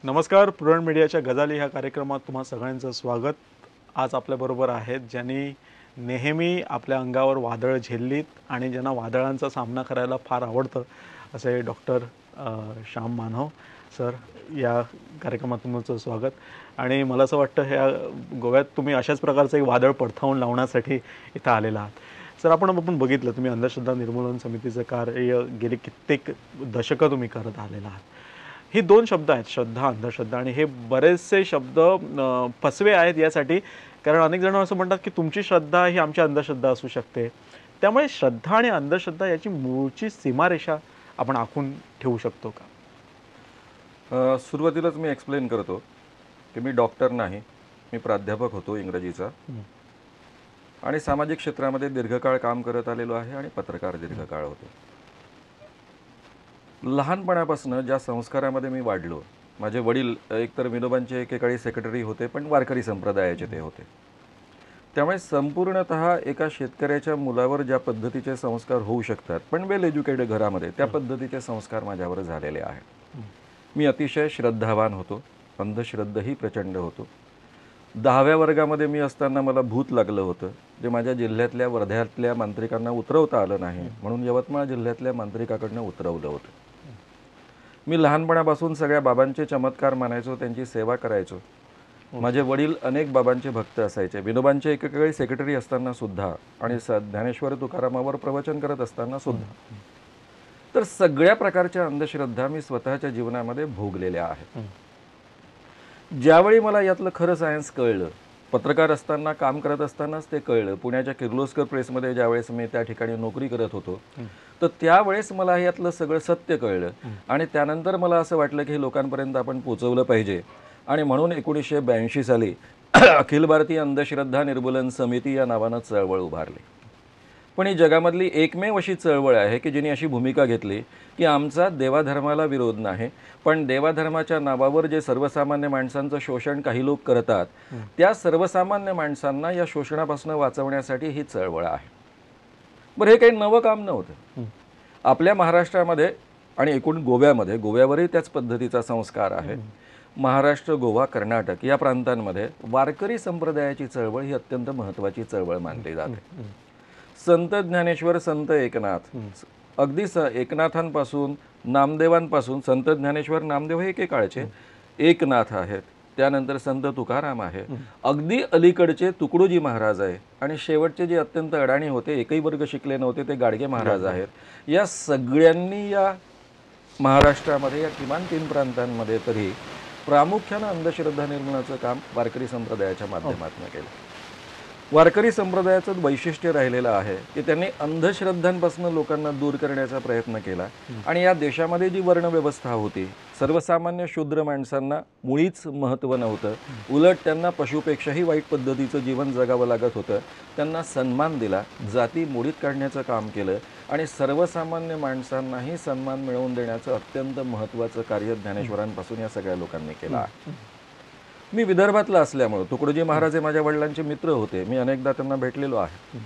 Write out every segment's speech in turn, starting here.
नमस्कार. प्रुडंट मीडियाच्या गजाली ह्या कार्यक्रमात तुम्हा सगळ्यांचं स्वागत. आज आपल्याबरोबर आहेत ज्यांनी नेहमी आपल्या अंगावर वादळ झेललीत आणि ज्यांना वादळांचा सामना करायला फार आवडतं असे डॉक्टर श्याम मानव सर. या कार्यक्रमात तुमचं स्वागत. आणि मला असं वाटतं ह्या गोव्यात तुम्ही अशाच प्रकारचं एक वादळ पडताळून लावण्यासाठी इथं आलेला आहात. सर, आपण बघितलं तुम्ही अंधश्रद्धा निर्मूलन समितीचं कार्य गेली कित्येक दशकं तुम्ही करत आलेला आहात. ही दोन शब्द आहेत, श्रद्धा, अंधश्रद्धा, आणि हे बरेचसे शब्द फसवे आहेत यासाठी, कारण अनेक जण असं म्हणतात की तुमची श्रद्धा ही आमची अंधश्रद्धा असू शकते. त्यामुळे श्रद्धा आणि अंधश्रद्धा याची मूळची सीमारेषा आपण आखून ठेवू शकतो का? सुरुवातीलाच मी एक्सप्लेन करतो की मी डॉक्टर नाही, मी प्राध्यापक होतो इंग्रजीचा आणि सामाजिक क्षेत्रामध्ये दीर्घकाळ काम करत आलेलो आहे आणि पत्रकार दीर्घकाळ होतो. लहानपणापासून ज्या संस्कारामध्ये मी वाढलो, माझे वडील एकतर विनोबांचे एकेकाळी सेक्रेटरी होते, पण वारकरी संप्रदायाचे ते होते. त्यामुळे संपूर्णतः एका शेतकऱ्याच्या मुलावर ज्या पद्धतीचे संस्कार होऊ शकतात, पण वेल एज्युकेटेड घरामध्ये त्या पद्धतीचे संस्कार माझ्यावर झालेले आहेत. मी अतिशय श्रद्धावान होतो, अंधश्रद्धाही प्रचंड होतो. 10व्या वर्गामध्ये मी असताना मला भूत लागलं होतं, जे माझ्या जिल्ह्यातल्या वर्ध्यातल्या मांत्रिकांना उतरवता आलं नाही, म्हणून यवतमाळ जिल्ह्यातल्या मांत्रिकाकडनं उतरवलं होतं. मी लहानपणापासून सगळ्या बाबांचे चमत्कार मानायचो, त्यांची सेवा करायचो. माझे वडील अनेक बाबांचे भक्त असायचे, विनोबांचे एकेकाळी सेक्रेटरी असताना सुद्धा आणि ज्ञानेश्वर तुकारामावर प्रवचन करत असताना सुद्धा. तर सगळ्या प्रकारच्या अंधश्रद्धा मी स्वतःच्या जीवनामध्ये भोगलेल्या आहेत. ज्यावेळी मला यातलं खरं सायन्स कळलं, पत्रकार असताना काम करत असतानाच ते कळलं. पुण्याच्या किर्लोस्कर प्रेसमध्ये ज्यावेळेस मी त्या ठिकाणी नोकरी करत होतो, तर त्यावेळेस मला यातलं सगळं सत्य कळलं आणि त्यानंतर मला असं वाटलं की हे लोकांपर्यंत आपण पोचवलं पाहिजे. आणि म्हणून 1982 साली अखिल भारतीय अंधश्रद्धा निर्मूलन समिती या नावानं चळवळ उभारली. पण ही जगामधली एकमेव अशी चळवळ आहे की जिने अशी भूमिका घेतली की आमचा देवाधर्माला विरोध नाही, पण देवाधर्माच्या नावावर जे सर्वसामान्य माणसांचं शोषण काही लोक करतात, त्या सर्वसामान्य माणसांना या शोषणापासून वाचवण्यासाठी ही चळवळ आहे. बरं, हे काही नवं काम नव्हतं. आपल्या महाराष्ट्रामध्ये आणि एकूण गोव्यावरही त्याच पद्धतीचा संस्कार आहे. महाराष्ट्र, गोवा, कर्नाटक या प्रांतांमध्ये वारकरी संप्रदायाची चळवळ ही अत्यंत महत्त्वाची चळवळ मानली जाते. संत ज्ञानेश्वर, संत एकनाथ, अगदी एकनाथांपासून नामदेवांपासून, संत ज्ञानेश्वर नामदेव हे एकेकाळचे, एकनाथ आहेत, त्यानंतर संत तुकाराम आहे, अगदी अलीकडचे तुकडोजी महाराज आहे, आणि शेवटचे जे अत्यंत अडाणी होते, एकही वर्ग शिकले नव्हते, ते गाडगे महाराज आहेत. या सगळ्यांनी या महाराष्ट्रामध्ये या किमान 3 प्रांतांमध्ये तरी प्रामुख्यानं अंधश्रद्धा निर्मूलनाचं काम वारकरी संप्रदायाच्या माध्यमातून केलं. वारकरी संप्रदायाचं वैशिष्ट्य राहिलेलं आहे की त्यांनी अंधश्रद्धांपासून लोकांना दूर करण्याचा प्रयत्न केला. आणि या देशामध्ये जी वर्णव्यवस्था होती, सर्वसामान्य शूद्र माणसांना मुळीच महत्त्व नव्हतं, उलट त्यांना पशुपेक्षाही वाईट पद्धतीचं जीवन जगावं लागत होतं. त्यांना सन्मान दिला, जाती मोडीत काढण्याचं काम केलं आणि सर्वसामान्य माणसांनाही सन्मान मिळवून देण्याचं अत्यंत महत्त्वाचं कार्य ज्ञानेश्वरांपासून या सगळ्या लोकांनी केलं. मी विदर्भातला असल्यामुळे तुकडोजी महाराज हे माझ्या वडिलांचे मित्र होते, मी अनेकदा त्यांना भेटलेलो आहे.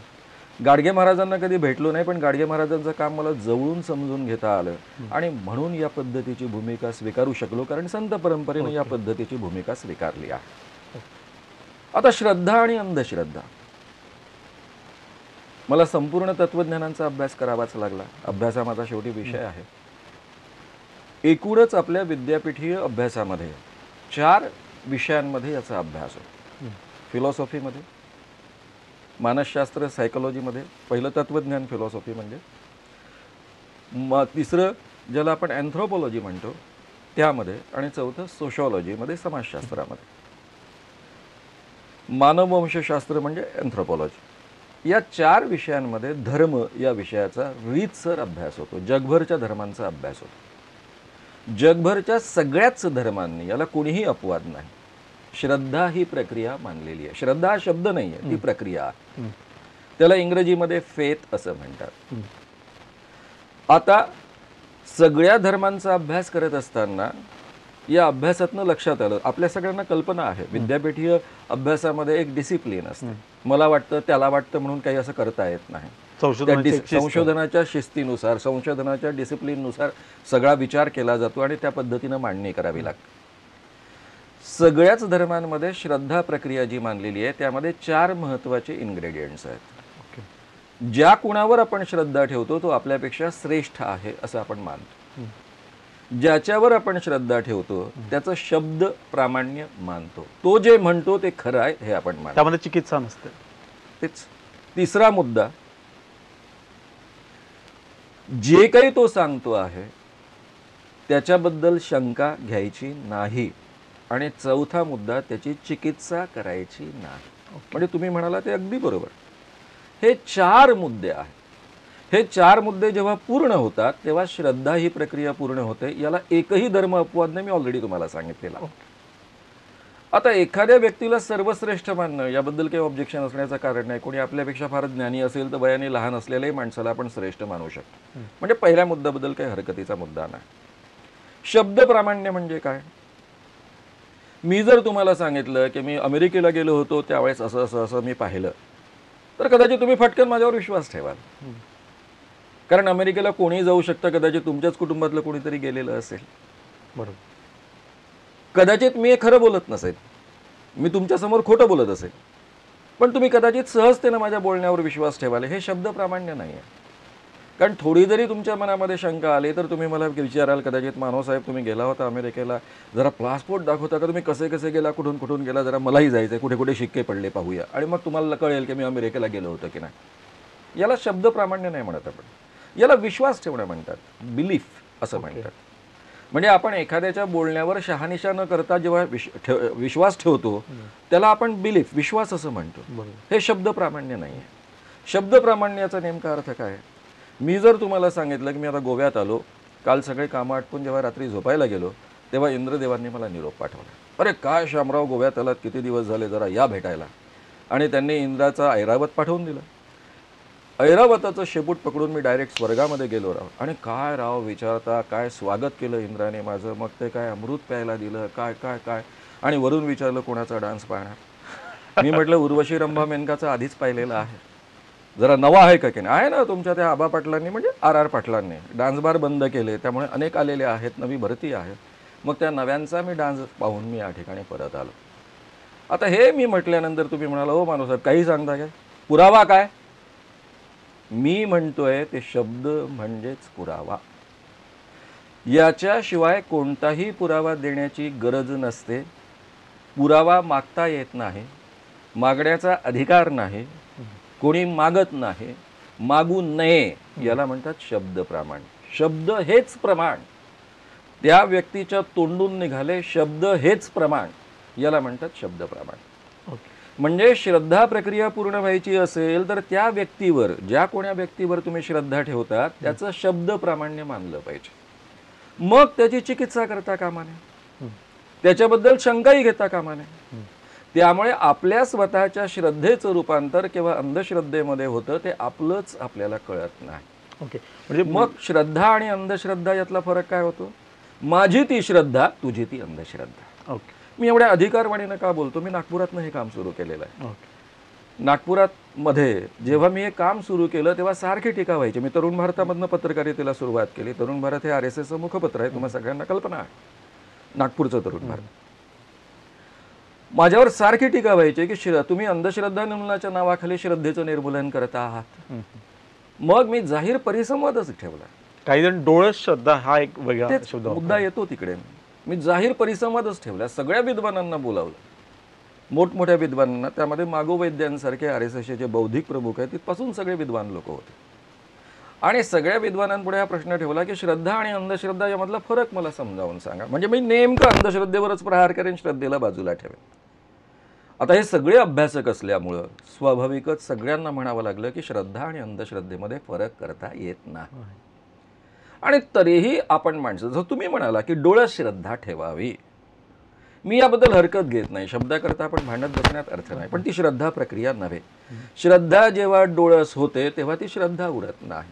गाडगे महाराजांना कधी भेटलो नाही, पण गाडगे महाराजांचं काम मला जवळून समजून घेता आलं आणि म्हणून या पद्धतीची भूमिका स्वीकारू शकलो, कारण संत परंपरेनं या पद्धतीची भूमिका स्वीकारली आहे. आता श्रद्धा आणि अंधश्रद्धा, मला संपूर्ण तत्वज्ञानांचा अभ्यास करावाच लागला. अभ्यास हा माझा शेवटी विषय आहे. एकूणच आपल्या विद्यापीठीय अभ्यासामध्ये 4 विषयांमध्ये याचा अभ्यास होतो. फिलॉसॉफीमध्ये, मानसशास्त्र सायकोलॉजीमध्ये, पहिलं तत्वज्ञान फिलॉसॉफी म्हणजे, तिसरं ज्याला आपण अँथ्रोपॉलॉजी म्हणतो त्यामध्ये, आणि चौथं सोशॉलॉजीमध्ये, समाजशास्त्रामध्ये. मानववंशशास्त्र म्हणजे अँथ्रोपॉलॉजी. या 4 विषयांमध्ये धर्म या विषयाचा रीतसर अभ्यास होतो. जगभरच्या धर्मांचा अभ्यास होतो. जगभरच्या सगळ्याच धर्मांनी, याला कोणीही अपवाद नाही, श्रद्धा ही प्रक्रिया मानलेली आहे. श्रद्धा हा शब्द नाही आहे, ती प्रक्रिया आहे. त्याला इंग्रजीमध्ये फेथ असं म्हणतात. आता सगळ्या धर्मांचा अभ्यास करत असताना या अभ्यासातनं लक्षात आलं, आपल्या सगळ्यांना कल्पना आहे विद्यापीठीय अभ्यासामध्ये एक डिसिप्लिन असते. मला वाटतं, त्याला वाटतं म्हणून काही असं करता येत नाही. संशोधनाच्या शिस्तीनुसार, संशोधनाच्या डिसिप्लिननुसार सगळा विचार केला जातो आणि त्या पद्धतीनं मांडणी करावी लागते. सगळ्याच धर्मांमध्ये श्रद्धा प्रक्रिया जी मानलेली आहे त्यामध्ये 4 महत्त्वाचे इन्ग्रेडियंट्स आहेत. ओके. ज्या कुणावर आपण श्रद्धा ठेवतो तो आपल्यापेक्षा श्रेष्ठ आहे असं आपण मानतो. ज्याच्यावर आपण श्रद्धा ठेवतो त्याचं शब्द प्रामाण्य मानतो. तो जे म्हणतो ते खरं आहे हे आपण मानतो. त्यामध्ये चिकित्सा नसते. तेच. तिसरा मुद्दा, जे काही तो सांगतो आहे त्याच्याबद्दल शंका घ्यायची नाही. आणि चौथा मुद्दा, त्याची चिकित्सा करायची नाही. म्हणजे तुम्ही म्हणाला ते अगदी बरोबर. हे 4 मुद्दे आहेत. हे 4 मुद्दे जेव्हा पूर्ण होतात तेव्हा श्रद्धा ही प्रक्रिया पूर्ण होते. याला एकही धर्म अपवाद नाही, मी ऑलरेडी तुम्हाला सांगितलेलं. आता एखाद्या व्यक्तीला सर्वश्रेष्ठ मानणं याबद्दल काही ऑब्जेक्शन असण्याचं कारण नाही. कोणी आपल्यापेक्षा फार ज्ञानी असेल तर वयाने लहान असलेल्याही माणसाला आपण श्रेष्ठ मानू शकतो. म्हणजे पहिल्या मुद्द्याबद्दल काही हरकतीचा मुद्दा नाही. शब्द प्रामाण्य म्हणजे काय? मी जर तुम्हाला सांगितलं की मी अमेरिकेला गेलो होतो त्यावेळेस असं असं असं मी पाहिलं, तर कदाचित तुम्ही फटकन माझ्यावर विश्वास ठेवाल. कारण अमेरिकेला कोणी जाऊ शकतं, कदाचित तुमच्याच कुटुंबातलं कोणीतरी गेलेलं असेल. बरोबर. कदाचित मी खरं बोलत नसेल, मी तुमच्यासमोर खोटं बोलत असेल, पण तुम्ही कदाचित सहजतेनं माझ्या बोलण्यावर विश्वास ठेवाल. हे शब्द प्रामाण्य नाही आहे. कारण थोडी जरी तुमच्या मनामध्ये शंका आली तर तुम्ही मला विचाराल, कदाचित मानवसाहेब तुम्ही गेला होता अमेरिकेला, जरा पासपोर्ट दाखवता का, तुम्ही कसे कसे गेला, कुठून कुठून गेला, जरा मलाही जायचं आहे, कुठे कुठे शिक्के पडले पाहूया, आणि मग तुम्हाला कळेल की मी अमेरिकेला गेलो होतो की नाही. याला शब्द प्रामाण्य नाही म्हणत आपण, याला विश्वास ठेवणं म्हणतात, बिलीफ असं म्हणतात. म्हणजे आपण एखाद्याच्या बोलण्यावर शहानिशा न करता जेव्हा विश्वास ठेवतो त्याला आपण बिलीफ, विश्वास असं म्हणतो. हे शब्द प्रामाण्य नाही आहे. शब्द प्रामाण्याचा नेमका अर्थ काय? मी जर तुम्हाला सांगितलं की मी आता गोव्यात आलो, काल सगळे कामं आटपून जेव्हा रात्री झोपायला गेलो तेव्हा इंद्रदेवांनी मला निरोप पाठवला, अरे काय शामराव गोव्यात आलात, किती दिवस झाले, जरा या भेटायला. आणि त्यांनी इंद्राचा ऐरावत पाठवून दिला. ऐरावताचं शेपूट पकडून मी डायरेक्ट स्वर्गामध्ये गेलो राव. आणि काय राव विचारता, काय स्वागत केलं इंद्राने माझं. मग ते काय अमृत प्यायला दिलं, काय काय काय. आणि वरून विचारलं कोणाचा डान्स पाहणार. मी म्हटलं उर्वशी रंभा मेनकाचा आधीच पाहिलेला आहे, जरा नवा आहे का की नाही. आहे ना, तुमच्या त्या आबा पाटलांनी म्हणजे RR पाटलांनी डान्स बार बंद केले, त्यामुळे अनेक आलेले आहेत, नवी भरती आहे. मग त्या नव्यांचा मी डान्स पाहून मी या ठिकाणी परत आलो. आता हे मी म्हटल्यानंतर तुम्ही म्हणाला, हो मानवसाहेब काही सांगता काय, पुरावा काय? मी म्हणतोय ते शब्द म्हणजेच पुरावा. याच्याशिवाय कोणताही पुरावा देण्याची गरज नसते. पुरावा मागता येत नाही, मागण्याचा अधिकार नाही, कोणी मागत नाही, मागू नये. याला म्हणतात शब्द प्रमाण. शब्द हेच प्रमाण. त्या व्यक्तीच्या तोंडून निघाले शब्द हेच प्रमाण, याला म्हणतात शब्द प्रमाण. म्हणजे श्रद्धा प्रक्रिया पूर्ण व्हायची असेल तर त्या व्यक्तीवर, ज्या कोण्या व्यक्तीवर तुम्ही श्रद्धा ठेवता त्याचं शब्द प्रामाण्य मानलं पाहिजे. मग त्याची चिकित्सा करता कामा नये, त्याच्याबद्दल शंकाही घेता कामा नये. त्यामुळे आपल्या स्वतःच्या श्रद्धेचं रूपांतर किंवा अंधश्रद्धेमध्ये होतं ते आपलंच आपल्याला कळत नाही. ओके. म्हणजे मग श्रद्धा आणि अंधश्रद्धा यातला फरक काय होतो? माझी ती श्रद्धा, तुझी ती अंधश्रद्धा. ओके. मी एवढ्या अधिकारवाणीनं का बोलतो? मी नागपुरातनं हे काम सुरू केलेलं आहे. नागपुरात मध्ये जेव्हा मी हे काम सुरू केलं तेव्हा सारखी टीका व्हायची. मी तरुण भारतामधनं पत्रकारितेला सुरुवात केली. तरुण भारत हे RSSचं मुखपत्र आहे, तुम्हाला सगळ्यांना कल्पना आहे, नागपूरचं तरुण भारत. माझ्यावर सारखी टीका व्हायची की तुम्ही अंधश्रद्धा निर्मूलनाच्या नावाखाली श्रद्धेचं निर्मूलन करत आहात. मग मी जाहीर परिसंवादच ठेवला. काही जण डोळस श्रद्धा हा एक वेगळा शब्द मुद्दा येतो तिकडे. मी जाहीर परिसंवादच ठेवला, सगळ्या विद्वानांना बोलावलं, मोठमोठ्या विद्वानांना. त्यामध्ये मागो वैद्यांसारखे RSSचे बौद्धिक प्रमुख आहेत, तिथपासून सगळे विद्वान लोक होते. आणि सगळ्या विद्वानांपुढे हा प्रश्न ठेवला की श्रद्धा आणि अंधश्रद्धा यामधला फरक मला समजावून सांगा. म्हणजे मी नेमकं अंधश्रद्धेवरच प्रहार करेन, श्रद्धेला बाजूला ठेवेन. आता हे सगळे अभ्यासक असल्यामुळं स्वाभाविकच सगळ्यांना म्हणावं लागलं की श्रद्धा आणि अंधश्रद्धेमध्ये फरक करता येत नाही. आणि तरीही आपण माणसं, जसं तुम्ही म्हणाला की डोळस श्रद्धा ठेवावी, मी याबद्दल हरकत घेत नाही. शब्दाकरता आपण भांडत बसण्यात अर्थ नाही, पण ती श्रद्धा प्रक्रिया नव्हे. श्रद्धा जेव्हा डोळस होते तेव्हा ती श्रद्धा उरत नाही.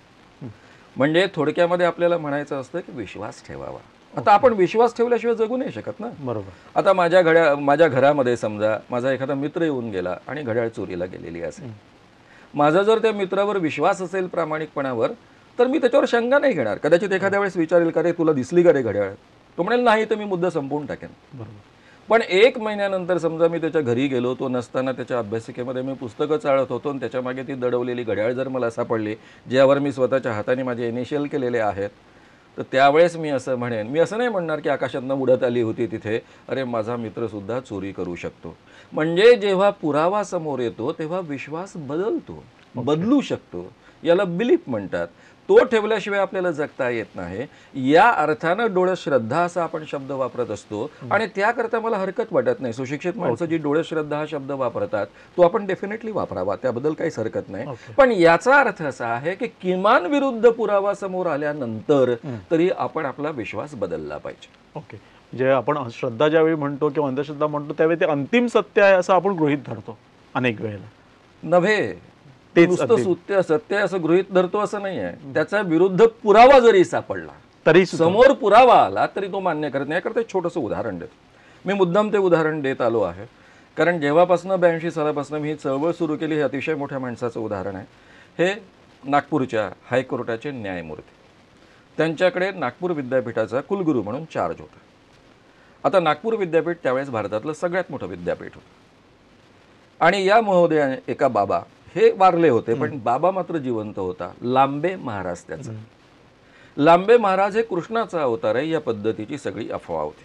म्हणजे थोडक्यामध्ये आपल्याला म्हणायचं असतं की विश्वास ठेवावा. आता आपण विश्वास ठेवल्याशिवाय जगू नाही शकत ना. बरोबर. आता माझ्या घरामध्ये समजा माझा एखादा मित्र येऊन गेला आणि घड्याळ चोरीला गेलेली असेल, माझा जर त्या मित्रावर विश्वास असेल प्रामाणिकपणावर, तर मी त्याच्यावर शंका नाही घेणार. कदाचित एखाद्या वेळेस विचारेल का रे तुला दिसली का रे घड्याळ, तो म्हणेल नाही, तर मी मुद्दा संपवून टाकेन. बरोबर. पण 1 महिन्यानंतर समजा मी त्याच्या घरी गेलो, तो नसताना त्याच्या अभ्यासिकेमध्ये मी पुस्तकं चाळत होतो आणि त्याच्या मागे ती दडवलेली घड्याळ जर मला सापडली, ज्यावर मी स्वतःच्या हाताने माझे इनिशियल केलेले आहेत, तर त्यावेळेस मी असं म्हणेन, मी असं नाही म्हणणार की आकाशातनं उडत आली होती तिथे, अरे माझा मित्रसुद्धा चोरी करू शकतो. म्हणजे जेव्हा पुरावा समोर येतो तेव्हा विश्वास बदलतो, बदलू शकतो. याला बिलीफ म्हणतात. तो ठेवल्याशिवाय आपल्याला जगता येत नाही. या अर्थानं डोळ्यात श्रद्धा असा आपण शब्द वापरत असतो आणि त्याकरता मला हरकत वाटत नाही. सुशिक्षित माणसं जी डोळ्यात श्रद्धा हा शब्द वापरतात तो आपण डेफिनेटली वापरावा, त्याबद्दल काहीच हरकत नाही. पण याचा अर्थ असा आहे की किमान विरुद्ध पुरावा समोर आल्यानंतर तरी आपण आपला विश्वास बदलला पाहिजे. ओके, म्हणजे आपण श्रद्धा ज्यावेळी म्हणतो किंवा अंधश्रद्धा म्हणतो त्यावेळी ते अंतिम सत्य आहे असं आपण गृहीत धरतो अनेक वेळेला. नव्हे, नुसतं सत्य असं गृहीत धरतो असं नाही आहे. त्याचा विरुद्ध पुरावा जरी सापडला तरी समोर पुरावा आला तरी तो मान्य करत नाही. याकरता एक छोटंसं उदाहरण देतो. मी मुद्दाम ते उदाहरण देत आलो आहे कारण जेव्हापासून 82 सालापासून मी ही चळवळ सुरू केली, हे अतिशय मोठ्या माणसाचं उदाहरण आहे. हे नागपूरच्या हायकोर्टाचे न्यायमूर्ती, त्यांच्याकडे नागपूर विद्यापीठाचा कुलगुरू म्हणून चार्ज होता. आता नागपूर विद्यापीठ त्यावेळेस भारतातलं सगळ्यात मोठं विद्यापीठ होतं आणि या महोदया एका बाबा, हे वारले होते पण बाबा मात्र जिवंत होता, लांबे महाराज त्याचा. लांबे महाराज हे कृष्णाचा अवतार आहे, या पद्धतीची सगळी अफवा होती.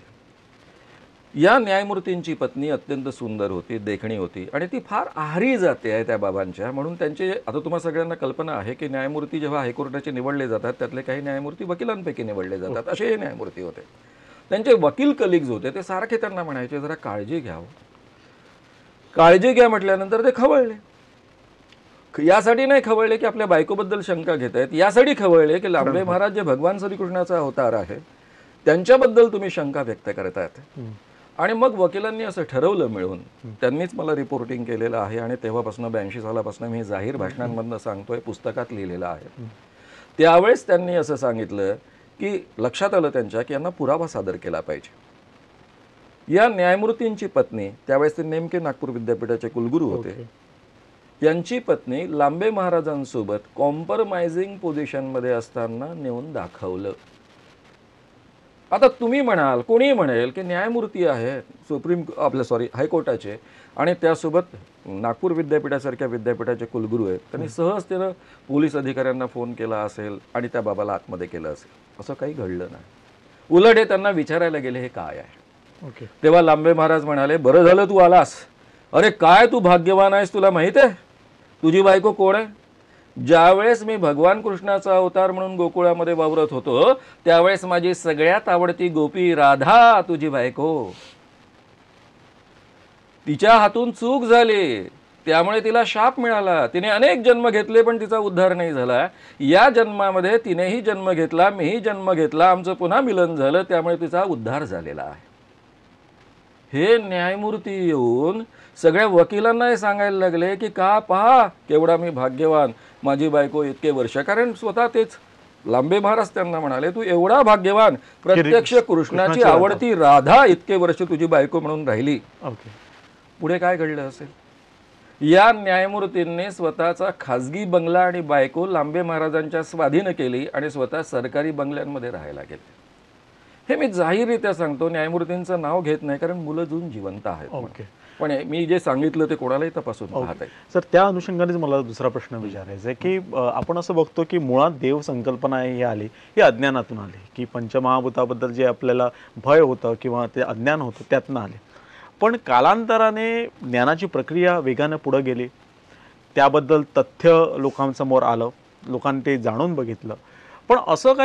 या न्यायमूर्तींची पत्नी अत्यंत सुंदर होती, देखणी होती आणि ती फार आहारी जाते आहे त्या बाबांच्या. म्हणून त्यांचे, आता तुम्हा सगळ्यांना कल्पना आहे की न्यायमूर्ती जेव्हा हायकोर्टाचे निवडले जातात त्यातले काही न्यायमूर्ती वकिलांपैकी निवडले जातात, असे हे न्यायमूर्ती होते. त्यांचे वकील कलिग्ज होते, ते सारखे त्यांना म्हणायचे जरा काळजी घ्या, काळजी घ्या. म्हटल्यानंतर ते खवळले. यासाठी नाही खवळले की आपल्या बायकोबद्दल शंका घेत आहेत, यासाठी खवळले की लांबे महाराज जे भगवान श्रीकृष्णाचा अवतार आहे त्यांच्याबद्दल तुम्ही शंका व्यक्त करतात. आणि मग वकिलांनी असं ठरवलं मिळून, त्यांनीच मला रिपोर्टिंग केलेलं आहे आणि तेव्हापासून 82 सालापासून मी जाहीर भाषणांमधनं सांगतोय, पुस्तकात लिहिलेलं आहे. त्यावेळेस त्यांनी असं सांगितलं की लक्षात आलं त्यांच्या की यांना पुरावा सादर केला पाहिजे. या न्यायमूर्तींची पत्नी, त्यावेळेस ते नेमके नागपूर विद्यापीठाचे कुलगुरू होते, यांची पत्नी लांबे महाराजांसोबत कॉम्प्रोमाइजिंग पोझिशनमध्ये असताना नेऊन दाखवलं. आता तुम्ही म्हणाल, कोणी म्हणेल की न्यायमूर्ती आहे हायकोर्टाचे आणि त्यासोबत नागपूर विद्यापीठासारख्या विद्यापीठाचे कुलगुरू आहेत, त्यांनी सहजतेनं पोलीस अधिकाऱ्यांना फोन केला असेल आणि त्या बाबाला आतमध्ये केलं असेल. असं काही घडलं नाही. उलट हे त्यांना विचारायला गेले हे काय आहे. तेव्हा लांबे महाराज म्हणाले, बरं झालं तू आलास. अरे काय तू भाग्यवान आहेस, तुला माहित आहे तुझी बायको कोण आहे? ज्यावेळेस मी भगवान कृष्णाचा अवतार म्हणून गोकुळामध्ये वावरत होतो त्यावेळेस माझी सगळ्यात आवडती गोपी राधा तुझी बायको, तिच्या हातून चूक झाली त्यामुळे तिला शाप मिळाला. तिने अनेक जन्म घेतले पण तिचा उद्धार नाही झाला. या जन्मामध्ये तिनेही जन्म घेतला, मीही जन्म घेतला, आमचं पुन्हा मिलन झालं, त्यामुळे तिचा उद्धार झालेला आहे. हे न्यायमूर्ती येऊन सगळ्या वकिलांना हे सांगायला लागले की का पहा केवढा मी भाग्यवान, माझी बायको इतके वर्ष. कारण स्वतः तेच लांबे महाराज त्यांना म्हणाले, तू एवढा भाग्यवान, प्रत्यक्ष कृष्णाची आवडती राधा इतके वर्ष तुझी बायको म्हणून राहिली. पुढे काय घडलं असेल? या न्यायमूर्तींनी स्वतःचा खाजगी बंगला आणि बायको लांबे महाराजांच्या स्वाधीन केली आणि स्वतः सरकारी बंगल्यांमध्ये राहायला गेले. हे मी जाहीररित्या सांगतो, न्यायमूर्तींचं नाव घेत नाही कारण मुलं अजून जिवंत आहेत. पण मी जे सांगितलं ते कोणालाही तपासून पाहत आहे. सर, त्या अनुषंगानेच मला दुसरा प्रश्न विचारायचा आहे की आपण असं बघतो की मुळात देव संकल्पना ही आली, ही अज्ञानातून आली, की पंचमहाभूताबद्दल जे आपल्याला भय होतं किंवा ते अज्ञान होतं त्यातनं आले. पण कालांतराने ज्ञानाची प्रक्रिया वेगाने पुढे गेली, त्याबद्दल तथ्य लोकांसमोर आलं, लोकांनी ते जाणून बघितलं. पण असं काही